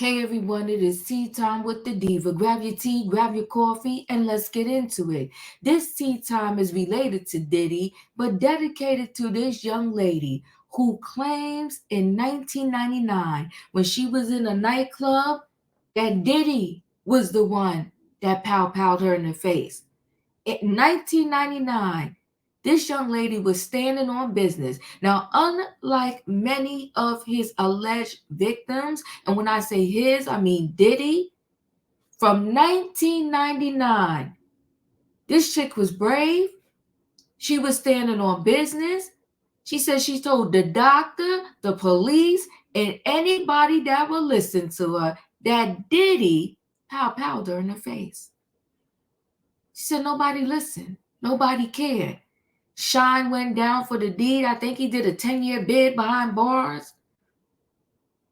Hey everyone, it is tea time with the diva. Grab your tea, grab your coffee, and let's get into it. This tea time is related to Diddy, but dedicated to this young lady who claims in 1999, when she was in a nightclub, that Diddy was the one that pow-powed her in the face. In 1999, this young lady was standing on business. Now, unlike many of his alleged victims, and when I say his, I mean Diddy, from 1999, this chick was brave. She was standing on business. She said she told the doctor, the police, and anybody that would listen to her that Diddy pow-powed her in the face. She said nobody listened. Nobody cared. Shine went down for the deed. I think he did a 10-year bid behind bars.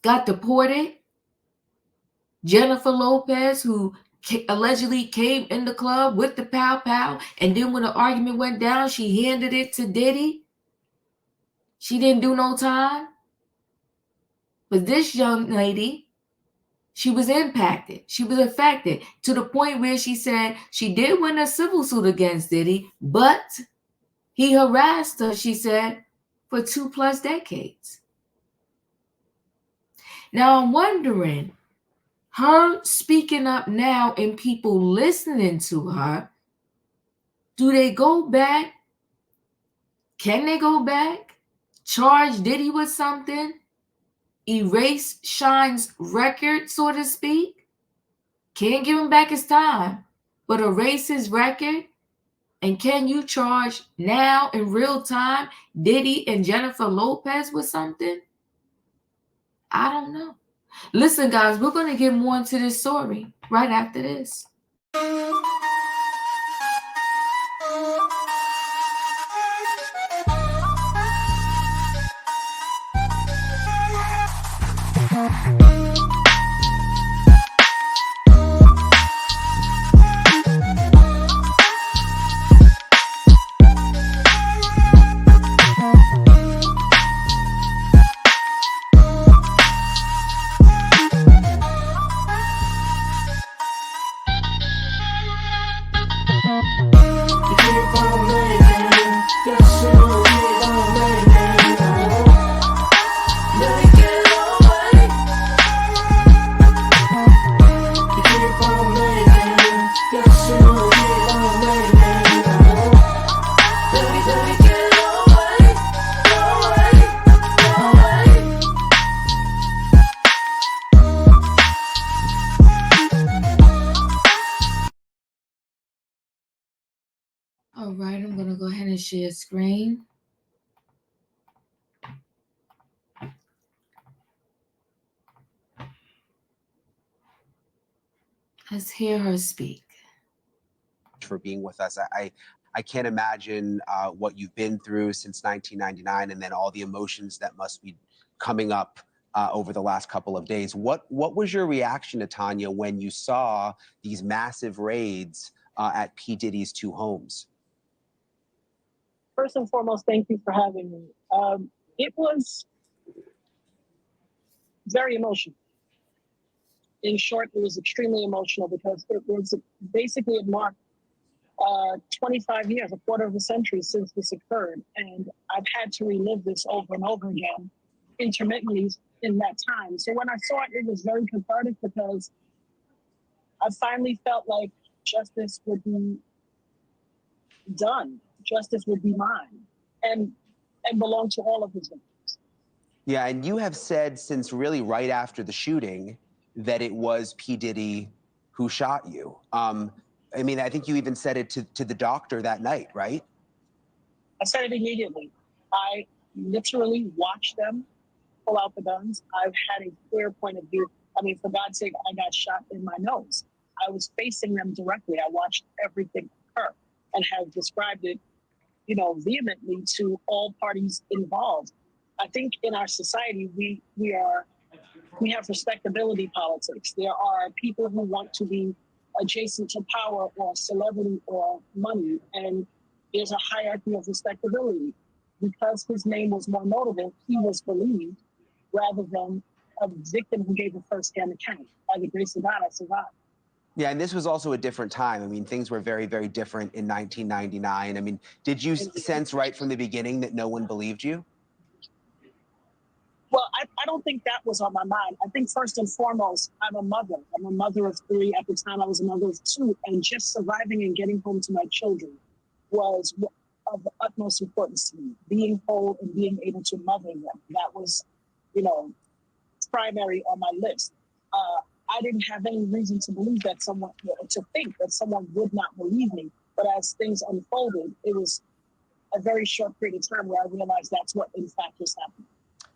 Got deported. Jennifer Lopez, who allegedly came in the club with the pow-pow, and then when the argument went down, she handed it to Diddy. She didn't do no time. But this young lady, she was impacted. She was affected to the point where she said she did win a civil suit against Diddy, but he harassed her, she said, for 2+ decades. Now I'm wondering, her speaking up now and people listening to her, do they go back? Can they go back? Charge Diddy with something? Erase Shine's record, so to speak? Can't give him back his time, but erase his record? And can you charge now in real time Diddy and Jennifer Lopez with something? I don't know. Listen, guys, we're going to get more into this story right after this. All right, I'm going to go ahead and share screen. Let's hear her speak. For being with us. I can't imagine what you've been through since 1999, and then all the emotions that must be coming up over the last couple of days. What was your reaction, Natania, when you saw these massive raids at P. Diddy's two homes? First and foremost, thank you for having me. It was very emotional. In short, it was extremely emotional because it was basically it marked 25 years, a quarter of a century since this occurred. And I've had to relive this over and over again, intermittently in that time. So when I saw it, it was very cathartic because I finally felt like justice would be done. Justice would be mine and belong to all of his victims. Yeah, and you have said since really right after the shooting that it was P. Diddy who shot you. I mean, I think you even said it to the doctor that night, right? I said it immediately. I literally watched them pull out the guns. I've had a clear point of view. I mean, for God's sake, I got shot in my nose. I was facing them directly. I watched everything occur and have described it, vehemently to all parties involved. I think in our society, we have respectability politics. There are people who want to be adjacent to power or celebrity or money, and there's a hierarchy of respectability. Because his name was more notable, he was believed rather than a victim who gave a first-hand account. By the grace of God, I survived. Yeah, and this was also a different time. I mean, things were very, very different in 1999. I mean, did you sense right from the beginning that no one believed you? Well, I don't think that was on my mind. I think first and foremost, I'm a mother. I'm a mother of 3. At the time, I was a mother of 2. And just surviving and getting home to my children was of the utmost importance to me. Being whole and being able to mother them. That was, primary on my list. I didn't have any reason to believe that to think that someone would not believe me. But as things unfolded, it was a very short period of time where I realized that's what in fact was happening.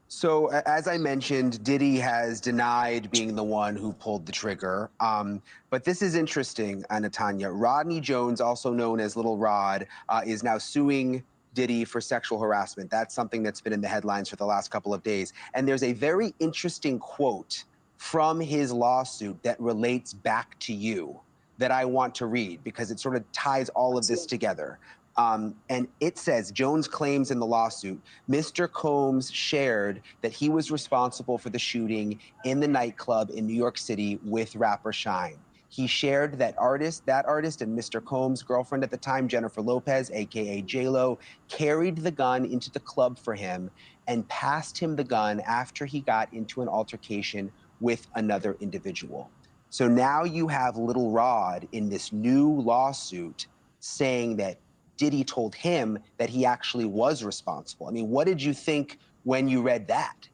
So, as I mentioned, Diddy has denied being the one who pulled the trigger. But this is interesting, Natania. Rodney Jones, also known as Little Rod, is now suing Diddy for sexual harassment. That's something that's been in the headlines for the last couple of days. And there's a very interesting quote from his lawsuit that relates back to you that I want to read because it sort of ties all of this together. And it says, Jones claims in the lawsuit, Mr. Combs shared that he was responsible for the shooting in the nightclub in New York City with rapper Shine. He shared that artist and Mr. Combs' girlfriend at the time, Jennifer Lopez, aka JLO, carried the gun into the club for him and passed him the gun after he got into an altercation with another individual. So now you have Little Rod in this new lawsuit saying that Diddy told him that he actually was responsible. I mean, what did you think when you read that?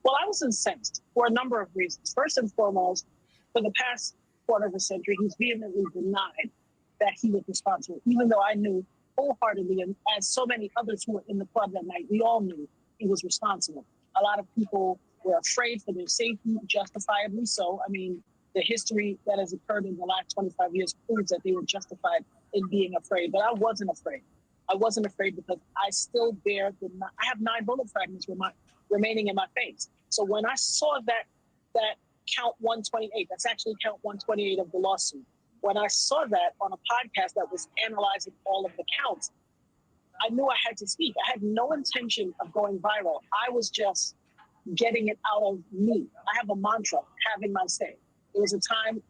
Well, I was incensed for a number of reasons. First and foremost, for the past quarter of a century, he's vehemently denied that he was responsible, even though I knew wholeheartedly, and as so many others who were in the club that night, we all knew he was responsible. A lot of people were afraid for their safety, justifiably so. I mean, the history that has occurred in the last 25 years proves that they were justified in being afraid, but I wasn't afraid. I wasn't afraid because I still bear I have 9 bullet fragments remaining in my face. So when I saw that count 128, that's actually count 128 of the lawsuit. When I saw that on a podcast that was analyzing all of the counts, I knew I had to speak. I had no intention of going viral. I was just getting it out of me. I have a mantra, having my say. There was a time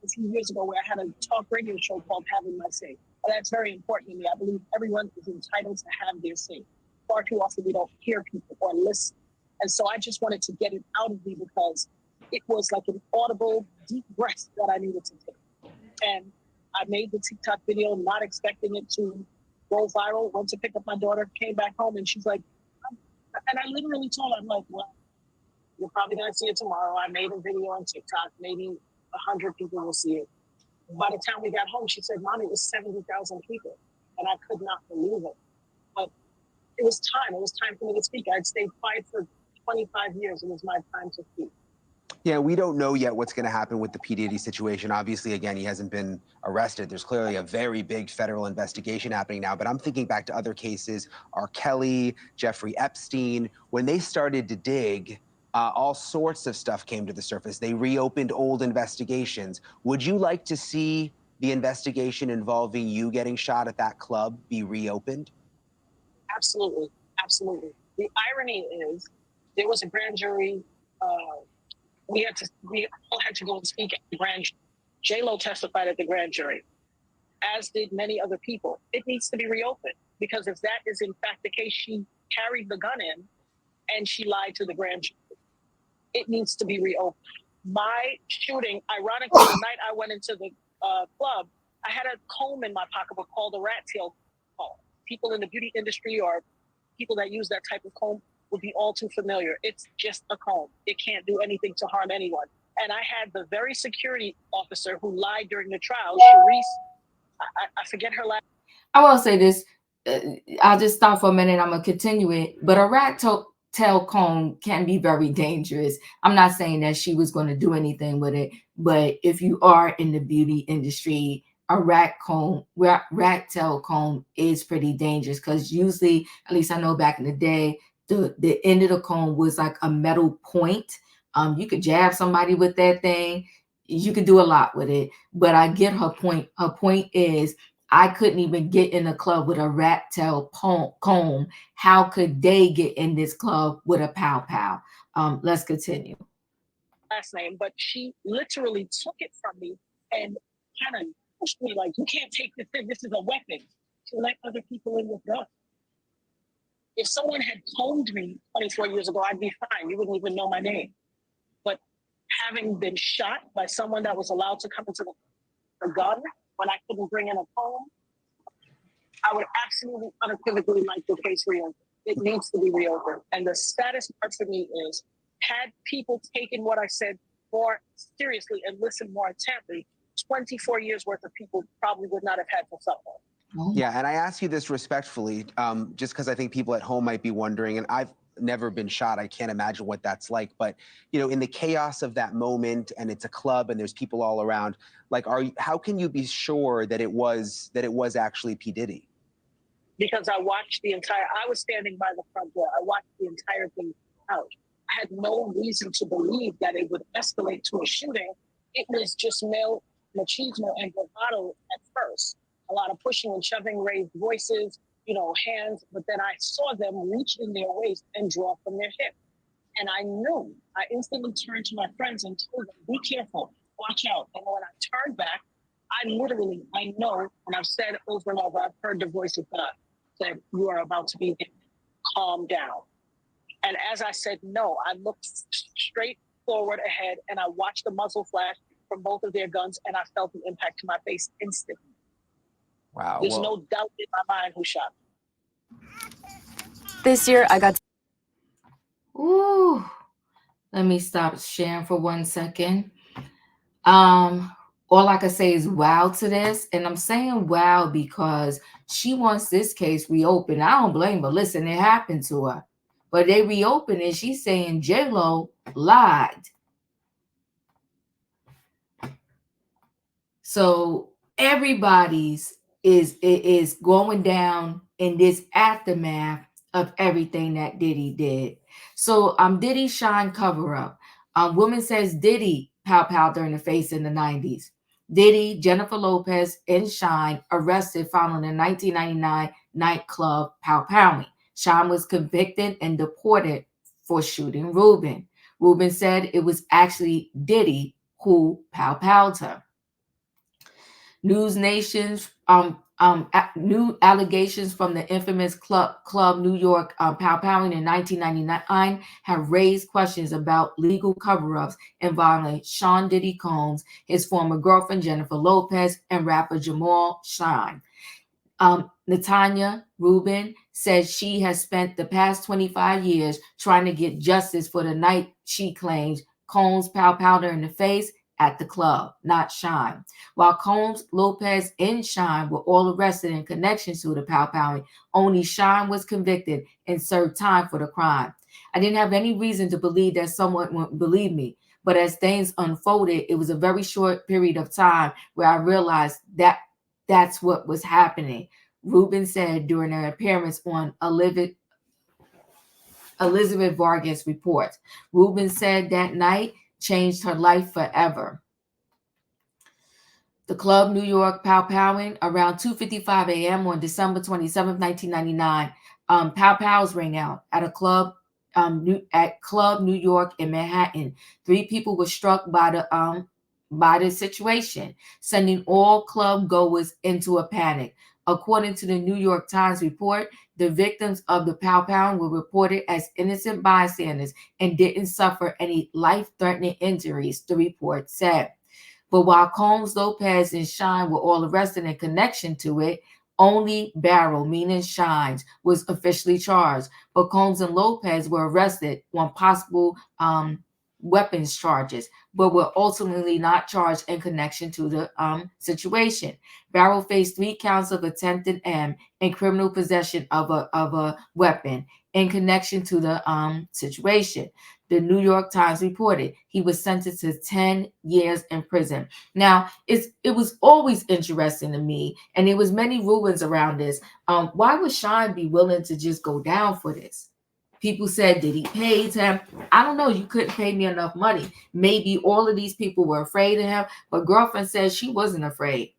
a few years ago where I had a talk radio show called Having My Say. But that's very important to me. I believe everyone is entitled to have their say. Far too often we don't hear people or listen. And so I just wanted to get it out of me because it was like an audible, deep breath that I needed to take. And I made the TikTok video not expecting it to go viral. Went to pick up my daughter, came back home, and she's like, and I literally told her, I'm like, well, you're probably going to see it tomorrow. I made a video on TikTok. Maybe 100 people will see it. By the time we got home, she said, Mommy, it was 70,000 people. And I could not believe it. But it was time. It was time for me to speak. I'd stayed quiet for 25 years. It was my time to speak. Yeah, we don't know yet what's going to happen with the P. Diddy situation. Obviously, again, he hasn't been arrested. There's clearly a very big federal investigation happening now. But I'm thinking back to other cases, R. Kelly, Jeffrey Epstein. When they started to dig, all sorts of stuff came to the surface. They reopened old investigations. Would you like to see the investigation involving you getting shot at that club be reopened? Absolutely. Absolutely. The irony is there was a grand jury. We all had to go and speak at the grand jury. JLO testified at the grand jury, as did many other people. It needs to be reopened because if that is in fact the case, she carried the gun in and she lied to the grand jury. It needs to be reopened. My shooting, ironically, the night I went into the club, I had a comb in my pocketbook called a rat tail comb. People in the beauty industry or people that use that type of comb would be all too familiar. It's just a comb. It can't do anything to harm anyone. And I had the very security officer who lied during the trial, Sharice, I forget her last. I will say this. I'll just stop for a minute. I'm gonna continue it. But a tail comb can be very dangerous. I'm not saying that she was going to do anything with it, but if you are in the beauty industry, a rat tail comb is pretty dangerous because usually, at least I know back in the day, the end of the comb was like a metal point. You could jab somebody with that thing. You could do a lot with it. But I get her point. Her point is, I couldn't even get in a club with a rat tail comb. How could they get in this club with a pow pow? Let's continue. Last name, but she literally took it from me and kind of pushed me like, you can't take this thing. This is a weapon. To let other people in with guns. If someone had combed me 24 years ago, I'd be fine. You wouldn't even know my name. But having been shot by someone that was allowed to come into the gun when I couldn't bring in a comb, I would absolutely unequivocally like the case reopened. It needs to be reopened. And the saddest part for me is, had people taken what I said more seriously and listened more intently, 24 years worth of people probably would not have had to suffer. Yeah, and I ask you this respectfully, just because I think people at home might be wondering, and I've never been shot. I can't imagine what that's like. But, you know, in the chaos of that moment, and it's a club and there's people all around, like, how can you be sure that it was actually P. Diddy? Because I was standing by the front door. I watched the entire thing out. I had no reason to believe that it would escalate to a shooting. It was just male machismo and bravado at first. A lot of pushing and shoving, raised voices, hands. But then I saw them reach in their waist and draw from their hip. And I instantly turned to my friends and told them, be careful, watch out. And when I turned back, I know, and I've said over and over, I've heard the voice of God said, you are about to be hit. Calm down. And as I said no, I looked straight forward ahead and I watched the muzzle flash from both of their guns and I felt the impact to my face instantly. Wow. There's no doubt in my mind who shot me. This year, I got. Ooh, let me stop sharing for 1 second. All I can say is wow to this. And I'm saying wow because she wants this case reopened. I don't blame her. Listen, it happened to her. But they reopened it. She's saying JLO lied. So everybody's is going down in this aftermath of everything that Diddy did. So Diddy Shine cover up. Woman says Diddy pow during the face in the 90s. Diddy, Jennifer Lopez, and Shine arrested following a 1999 nightclub powing. Shine was convicted and deported for shooting Reuben. Reuben said it was actually Diddy who powed her. News Nation's new allegations from the infamous club New York powing in 1999 have raised questions about legal cover-ups involving Sean Diddy Combs, his former girlfriend Jennifer Lopez, and rapper Jamal Shine. Natania Reuben says she has spent the past 25 years trying to get justice for the night she claims Combs powed her in the face at the club, not Shine. While Combs, Lopez, and Shine were all arrested in connection to the powing, only Shine was convicted and served time for the crime. I didn't have any reason to believe that someone would believe me, but as things unfolded, it was a very short period of time where I realized that that's what was happening. Reuben said during an appearance on Elizabeth Vargas Report. Reuben said that night changed her life forever. The club New York powing around 2:55 a.m. on December 27, 1999. Pows rang out at a club at Club New York in Manhattan. 3 people were struck by the situation, sending all club goers into a panic. According to the New York Times report, the victims of the powing were reported as innocent bystanders and didn't suffer any life-threatening injuries, the report said. But while Combs, Lopez, and Shine were all arrested in connection to it, only Barrel, meaning Shines, was officially charged. But Combs and Lopez were arrested on possible weapons charges, but were ultimately not charged in connection to the situation. Barrel faced 3 counts of attempted and criminal possession of a weapon in connection to the situation. The New York Times reported he was sentenced to 10 years in prison. Now, it was always interesting to me, and there was many rumors around this. Why would Shine be willing to just go down for this? People said, did he pay him? I don't know. You couldn't pay me enough money. Maybe all of these people were afraid of him, but girlfriend said she wasn't afraid.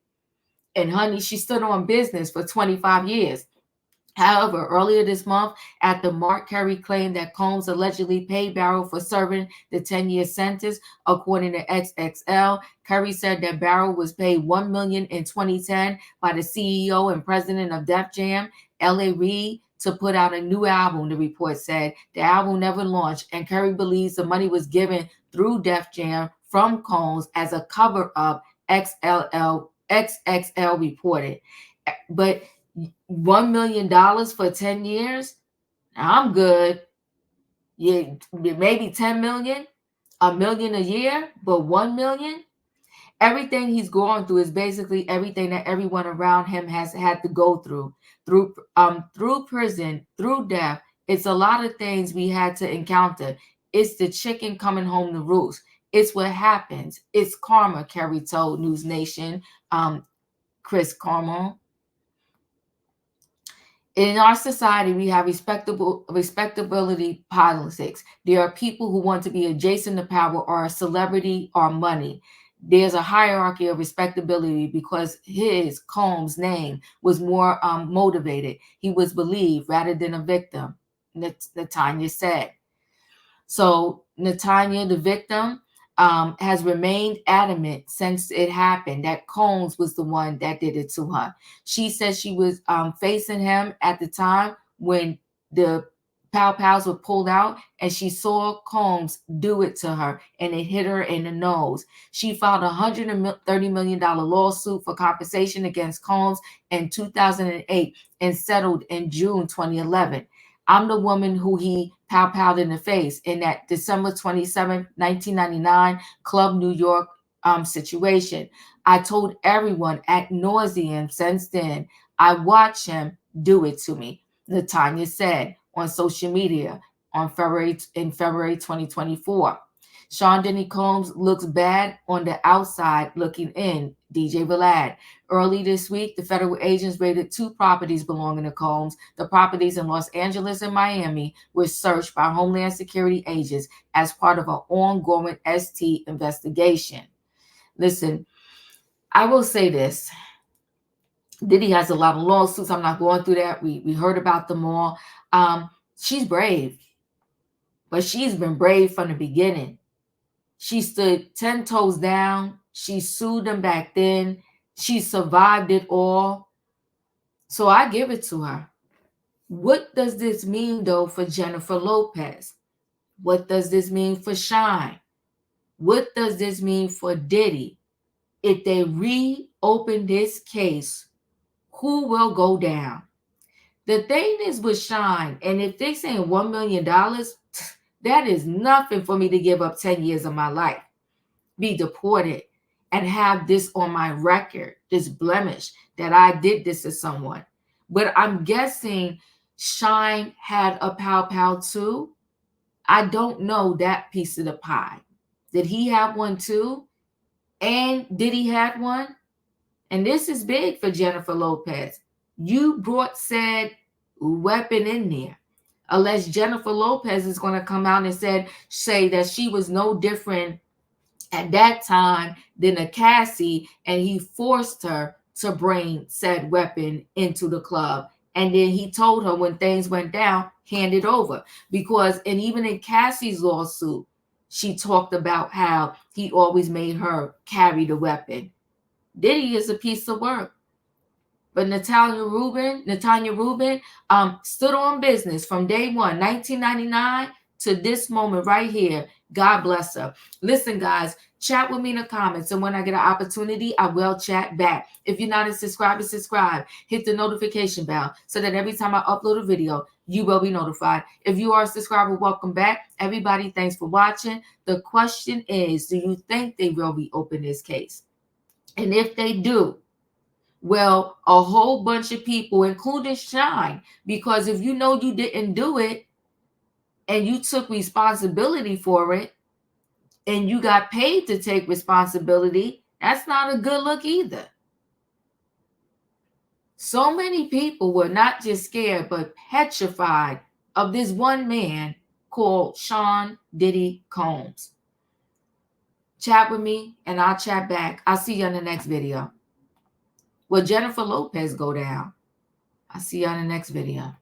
And honey, she stood on business for 25 years. However, earlier this month, after Mark Curry claimed that Combs allegedly paid Barrow for serving the 10-year sentence, according to XXL, Curry said that Barrow was paid $1 million in 2010 by the CEO and president of Def Jam, L.A. Reid, to put out a new album. The report said the album never launched, and Curry believes the money was given through Def Jam from Combs as a cover-up. XXL reported, but $1 million for 10 years, I'm good. Yeah, maybe 10 million, $1 million a year, but 1 million. Everything he's going through is basically everything that everyone around him has had to go through prison, through death. It's a lot of things we had to encounter. It's the chicken coming home to roost. It's what happens. It's karma, Kerry told News Nation, Chris Carmel. In our society, we have respectability politics. There are people who want to be adjacent to power or celebrity or money. There's a hierarchy of respectability because his, Combs' name was more motivated. He was believed rather than a victim, Natania said. So Natania, the victim, has remained adamant since it happened that Combs was the one that did it to her. She said she was facing him at the time when the pow-pows were pulled out, and she saw Combs do it to her, and it hit her in the nose. She filed a $130 million lawsuit for compensation against Combs in 2008 and settled in June 2011. I'm the woman who he pow-powed in the face in that December 27, 1999 Club New York situation. I told everyone ad nauseum since then. I watched him do it to me, Natania said on social media in February 2024. Sean Diddy Combs looks bad on the outside looking in, DJ Vlad. Early this week, the federal agents raided 2 properties belonging to Combs. The properties in Los Angeles and Miami were searched by Homeland Security agents as part of an ongoing ST investigation. Listen, I will say this. Diddy has a lot of lawsuits. I'm not going through that. We heard about them all. She's brave, but she's been brave from the beginning. She stood 10 toes down. She sued them back then. She survived it all. So I give it to her. What does this mean, though, for Jennifer Lopez? What does this mean for Shine? What does this mean for Diddy? If they reopen this case, who will go down? The thing is with Shine, and if they're saying $1 million, that is nothing for me to give up 10 years of my life, be deported, and have this on my record, this blemish that I did this to someone. But I'm guessing Shine had a pow-pow too. I don't know that piece of the pie. Did he have one too? And did he have one? And this is big for Jennifer Lopez. You brought said weapon in there. Unless Jennifer Lopez is going to come out and say that she was no different at that time than a Cassie, and he forced her to bring said weapon into the club. And then he told her when things went down, hand it over. Because, and even in Cassie's lawsuit, she talked about how he always made her carry the weapon. Diddy is a piece of work. But Natania Reuben stood on business from day one, 1999 to this moment right here. God bless her. Listen, guys, chat with me in the comments. And when I get an opportunity, I will chat back. If you're not a subscriber, subscribe. Hit the notification bell so that every time I upload a video, you will be notified. If you are a subscriber, welcome back. Everybody, thanks for watching. The question is, do you think they will reopen this case? And if they do, well, a whole bunch of people, including Shine, because if you know you didn't do it and you took responsibility for it and you got paid to take responsibility, that's not a good look either. So many people were not just scared, but petrified of this one man called Sean Diddy Combs. Chat with me and I'll chat back. I'll see you in the next video. Jennifer Lopez go down. I'll see you on the next video.